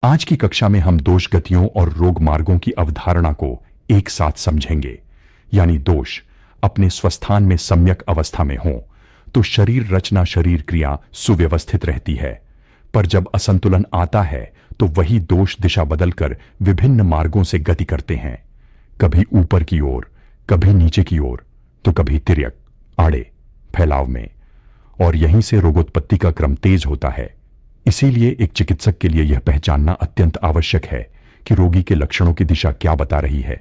आज की कक्षा में हम दोष गतियों और रोग मार्गों की अवधारणा को एक साथ समझेंगे। यानी दोष अपने स्वस्थान में सम्यक अवस्था में हो तो शरीर रचना शरीर क्रिया सुव्यवस्थित रहती है, पर जब असंतुलन आता है तो वही दोष दिशा बदलकर विभिन्न मार्गों से गति करते हैं, कभी ऊपर की ओर, कभी नीचे की ओर, तो कभी तिर्यक आड़े फैलाव में, और यहीं से रोगोत्पत्ति का क्रम तेज होता है। इसीलिए एक चिकित्सक के लिए यह पहचानना अत्यंत आवश्यक है कि रोगी के लक्षणों की दिशा क्या बता रही है,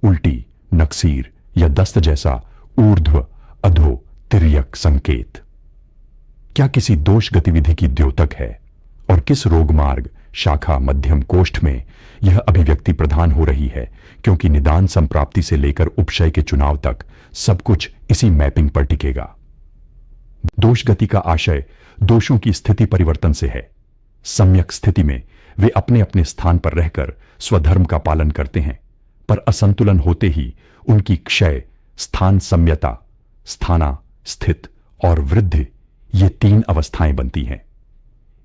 उल्टी, नक्सीर या दस्त जैसा ऊर्ध्व अधो तिर्यक संकेत। क्या किसी दोष गतिविधि की द्योतक है और किस रोग मार्ग शाखा मध्यम कोष्ठ में यह अभिव्यक्ति प्रधान हो रही है, क्योंकि निदान संप्राप्ति से लेकर उपशय के चुनाव तक सब कुछ इसी मैपिंग पर टिकेगा। दोष गति का आशय दोषों की स्थिति परिवर्तन से है। सम्यक स्थिति में वे अपने अपने स्थान पर रहकर स्वधर्म का पालन करते हैं, पर असंतुलन होते ही उनकी क्षय, स्थान सम्यता, स्थाना स्थित और वृद्धि, ये तीन अवस्थाएं बनती हैं।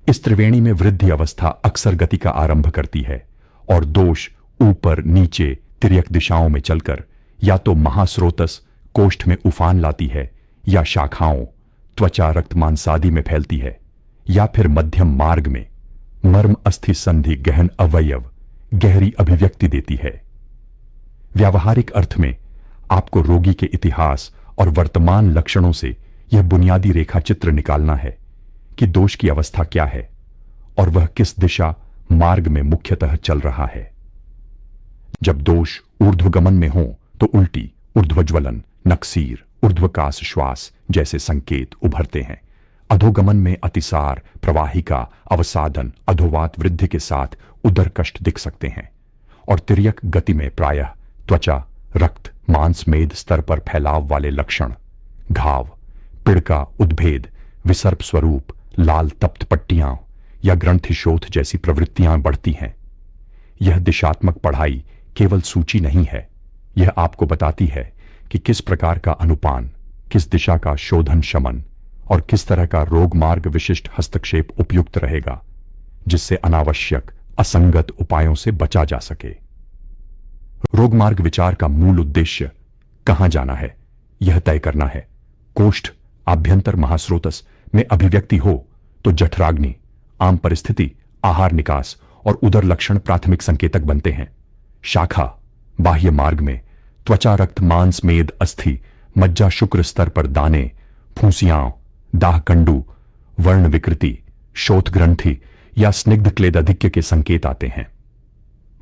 इस त्रिवेणी में वृद्धि अवस्था अक्सर गति का आरंभ करती है और दोष ऊपर नीचे तिर्यक दिशाओं में चलकर या तो महास्रोतस कोष्ठ में उफान लाती है, या शाखाओं त्वचा रक्त मांसादि में फैलती है, या फिर मध्यम मार्ग में मर्म अस्थि संधि गहन अवयव गहरी अभिव्यक्ति देती है। व्यावहारिक अर्थ में आपको रोगी के इतिहास और वर्तमान लक्षणों से यह बुनियादी रेखा चित्र निकालना है कि दोष की अवस्था क्या है और वह किस दिशा मार्ग में मुख्यतः चल रहा है। जब दोष ऊर्ध्वगमन में हो तो उल्टी, ऊर्ध्वज्वलन, नक्सीर, ऊर्ध्वकास श्वास जैसे संकेत उभरते हैं। अधोगमन में अतिसार, प्रवाहिका, अवसादन, अधोवात वृद्धि के साथ उदर कष्ट दिख सकते हैं। और तिर्यक गति में प्रायः त्वचा, रक्त, मांस मेद स्तर पर फैलाव वाले लक्षण, घाव, पिड़का, उद्भेद, विसर्प स्वरूप, लाल तप्त पट्टियां या ग्रंथिशोथ जैसी प्रवृत्तियां बढ़ती हैं। यह दिशात्मक पढ़ाई केवल सूची नहीं है, यह आपको बताती है कि किस प्रकार का अनुपान, किस दिशा का शोधन शमन और किस तरह का रोग मार्ग विशिष्ट हस्तक्षेप उपयुक्त रहेगा, जिससे अनावश्यक असंगत उपायों से बचा जा सके। रोग मार्ग विचार का मूल उद्देश्य कहां जाना है, यह तय करना है। कोष्ठ आभ्यंतर महास्रोतस में अभिव्यक्ति हो तो जठराग्नि, आम परिस्थिति, आहार निकास और उदर लक्षण प्राथमिक संकेतक बनते हैं। शाखा बाह्य मार्ग में त्वचा रक्त मांस मेद अस्थि मज्जा शुक्र स्तर पर दाने, फूंसियां, दाहकंडू, वर्ण विकृति, शोथ ग्रंथि या स्निग्ध क्लेदाधिक्य के संकेत आते हैं।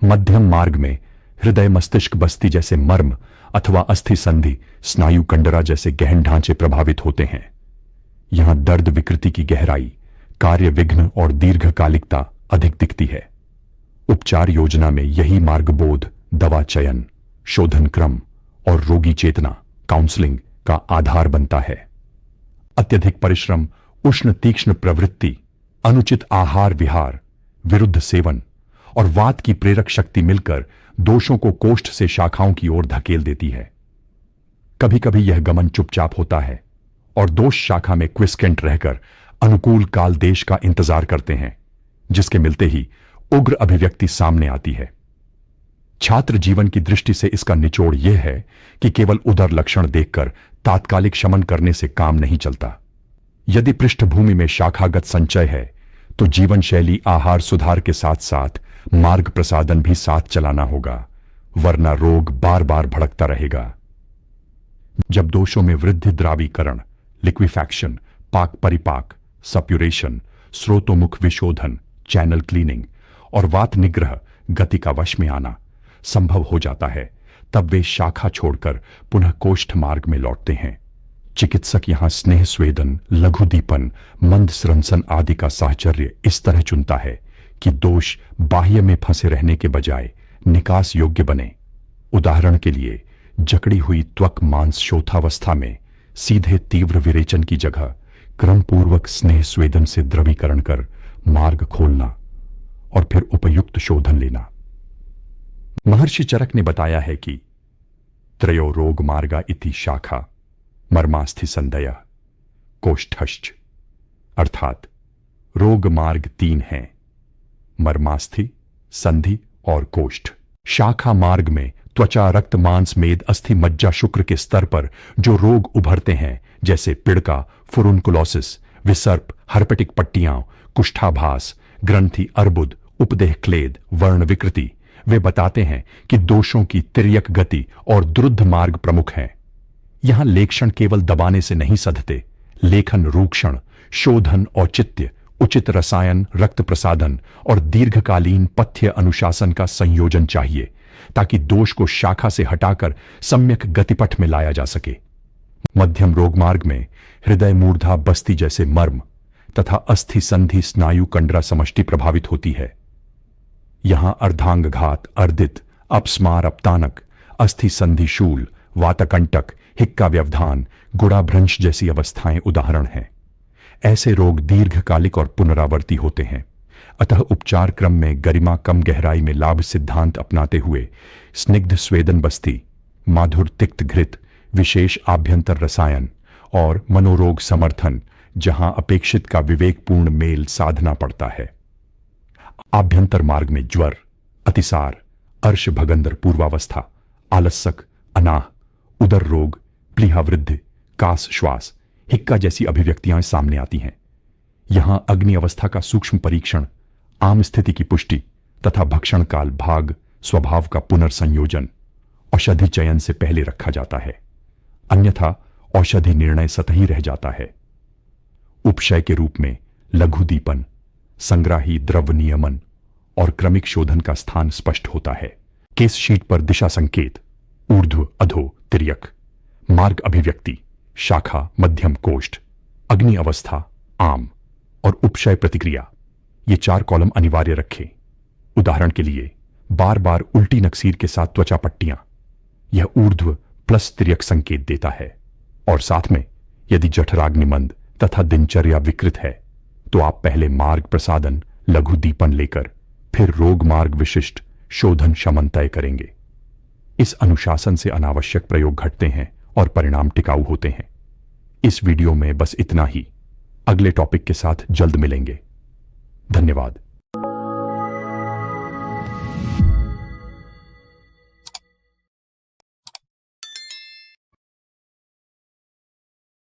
मध्यम मार्ग में हृदय मस्तिष्क बस्ती जैसे मर्म अथवा अस्थि संधि, स्नायु कंडरा जैसे गहन ढांचे प्रभावित होते हैं। यहां दर्द विकृति की गहराई, कार्य विघ्न और दीर्घकालिकता अधिक दिखती है। उपचार योजना में यही मार्गबोध, दवा चयन, शोधन क्रम और रोगी चेतना, काउंसलिंग का आधार बनता है। अत्यधिक परिश्रम, उष्ण तीक्ष्ण प्रवृत्ति, अनुचित आहार विहार, विरुद्ध सेवन और वात की प्रेरक शक्ति मिलकर दोषों को कोष्ठ से शाखाओं की ओर धकेल देती है। कभी कभी यह गमन चुपचाप होता है और दोष शाखा में क्विस्केंट रहकर अनुकूल काल देश का इंतजार करते हैं, जिसके मिलते ही उग्र अभिव्यक्ति सामने आती है। छात्र जीवन की दृष्टि से इसका निचोड़ यह है कि केवल उदर लक्षण देखकर तात्कालिक शमन करने से काम नहीं चलता। यदि पृष्ठभूमि में शाखागत संचय है तो जीवन शैली आहार सुधार के साथ साथ मार्ग प्रसादन भी साथ चलाना होगा, वरना रोग बार बार भड़कता रहेगा। जब दोषों में वृद्धि द्रावीकरण, लिक्विफैक्शन, पाक परिपाक, सप्यूरेशन, स्रोतोमुख विशोधन, चैनल क्लीनिंग और वात निग्रह गति का वश में आना संभव हो जाता है, तब वे शाखा छोड़कर पुनः कोष्ठ मार्ग में लौटते हैं। चिकित्सक यहां स्नेह स्वेदन, लघुदीपन, मंद स्रंसन आदि का साहचर्य इस तरह चुनता है कि दोष बाह्य में फंसे रहने के बजाय निकास योग्य बने। उदाहरण के लिए जकड़ी हुई त्वक मांस शोथावस्था में सीधे तीव्र विरेचन की जगह क्रमपूर्वक स्नेह स्वेदन से द्रवीकरण कर मार्ग खोलना और फिर उपयुक्त शोधन लेना। महर्षि चरक ने बताया है कि त्रयो रोग मार्गा इति शाखा मर्मास्थि संदय कोष्ठश्च, अर्थात रोग मार्ग तीन हैं, मर्मास्थि संधि और कोष्ठ। शाखा मार्ग में त्वचा, रक्त, मांस, मेद, अस्थि, मज्जा, शुक्र के स्तर पर जो रोग उभरते हैं, जैसे पिड़का, फुरुनकुलोसिस, विसर्प, हर्पेटिक पट्टियां, कुष्ठाभास, ग्रंथि, अर्बुद, उपदेह क्लेद, वर्ण विकृति, वे बताते हैं कि दोषों की तिर्यक गति और द्रुद्ध मार्ग प्रमुख हैं। यहां लेखन केवल दबाने से नहीं सधते, लेखन, रूक्षण, शोधन, औचित्य, उचित रसायन, रक्त प्रसाधन और दीर्घकालीन पथ्य अनुशासन का संयोजन चाहिए, ताकि दोष को शाखा से हटाकर सम्यक गतिपथ में लाया जा सके। मध्यम रोग मार्ग में हृदय, मूर्धा, बस्ती जैसे मर्म तथा अस्थि, संधि, स्नायु, कंडरा समष्टि प्रभावित होती है। यहां अर्धांगघात, अर्दित, अपस्मार, अपतानक, अस्थि संधि शूल, वातकंटक, हिक्का व्यवधान, गुड़ाभ्रंश जैसी अवस्थाएं उदाहरण हैं। ऐसे रोग दीर्घकालिक और पुनरावर्ती होते हैं, अतः उपचार क्रम में गरिमा कम गहराई में लाभ सिद्धांत अपनाते हुए स्निग्ध स्वेदन बस्ती, माधुर तिक्त घृत, विशेष आभ्यंतर रसायन और मनोरोग समर्थन, जहां अपेक्षित का विवेकपूर्ण मेल साधना पड़ता है। आभ्यंतर मार्ग में ज्वर, अतिसार, अर्श भगंदर पूर्वावस्था, आलस्यक, अनाह, उदर रोग, प्लीहा वृद्धि, कास श्वास, हिक्का जैसी अभिव्यक्तियां सामने आती हैं। यहां अग्नि अवस्था का सूक्ष्म परीक्षण, आम स्थिति की पुष्टि तथा भक्षण काल भाग स्वभाव का पुनर्संयोजन औषधि चयन से पहले रखा जाता है, अन्यथा औषधि निर्णय सतही रह जाता है। उपशय के रूप में लघु दीपन, संग्राही द्रव्य नियमन और क्रमिक शोधन का स्थान स्पष्ट होता है। केस शीट पर दिशा संकेत, ऊर्ध्व, अधो, तिर्यक, मार्ग अभिव्यक्ति, शाखा, मध्यम, कोष्ठ, अग्नि अवस्था, आम और उपशय प्रतिक्रिया, ये 4 कॉलम अनिवार्य रखें। उदाहरण के लिए बार बार उल्टी नक्सीर के साथ त्वचा पट्टियां, यह ऊर्ध्व प्लस तिर्यक संकेत देता है। और साथ में यदि जठराग्नि मंद तथा दिनचर्या विकृत है तो आप पहले मार्ग प्रसादन, लघु दीपन लेकर फिर रोग मार्ग विशिष्ट शोधन शमन तय करेंगे। इस अनुशासन से अनावश्यक प्रयोग घटते हैं और परिणाम टिकाऊ होते हैं। इस वीडियो में बस इतना ही। अगले टॉपिक के साथ जल्द मिलेंगे। धन्यवाद।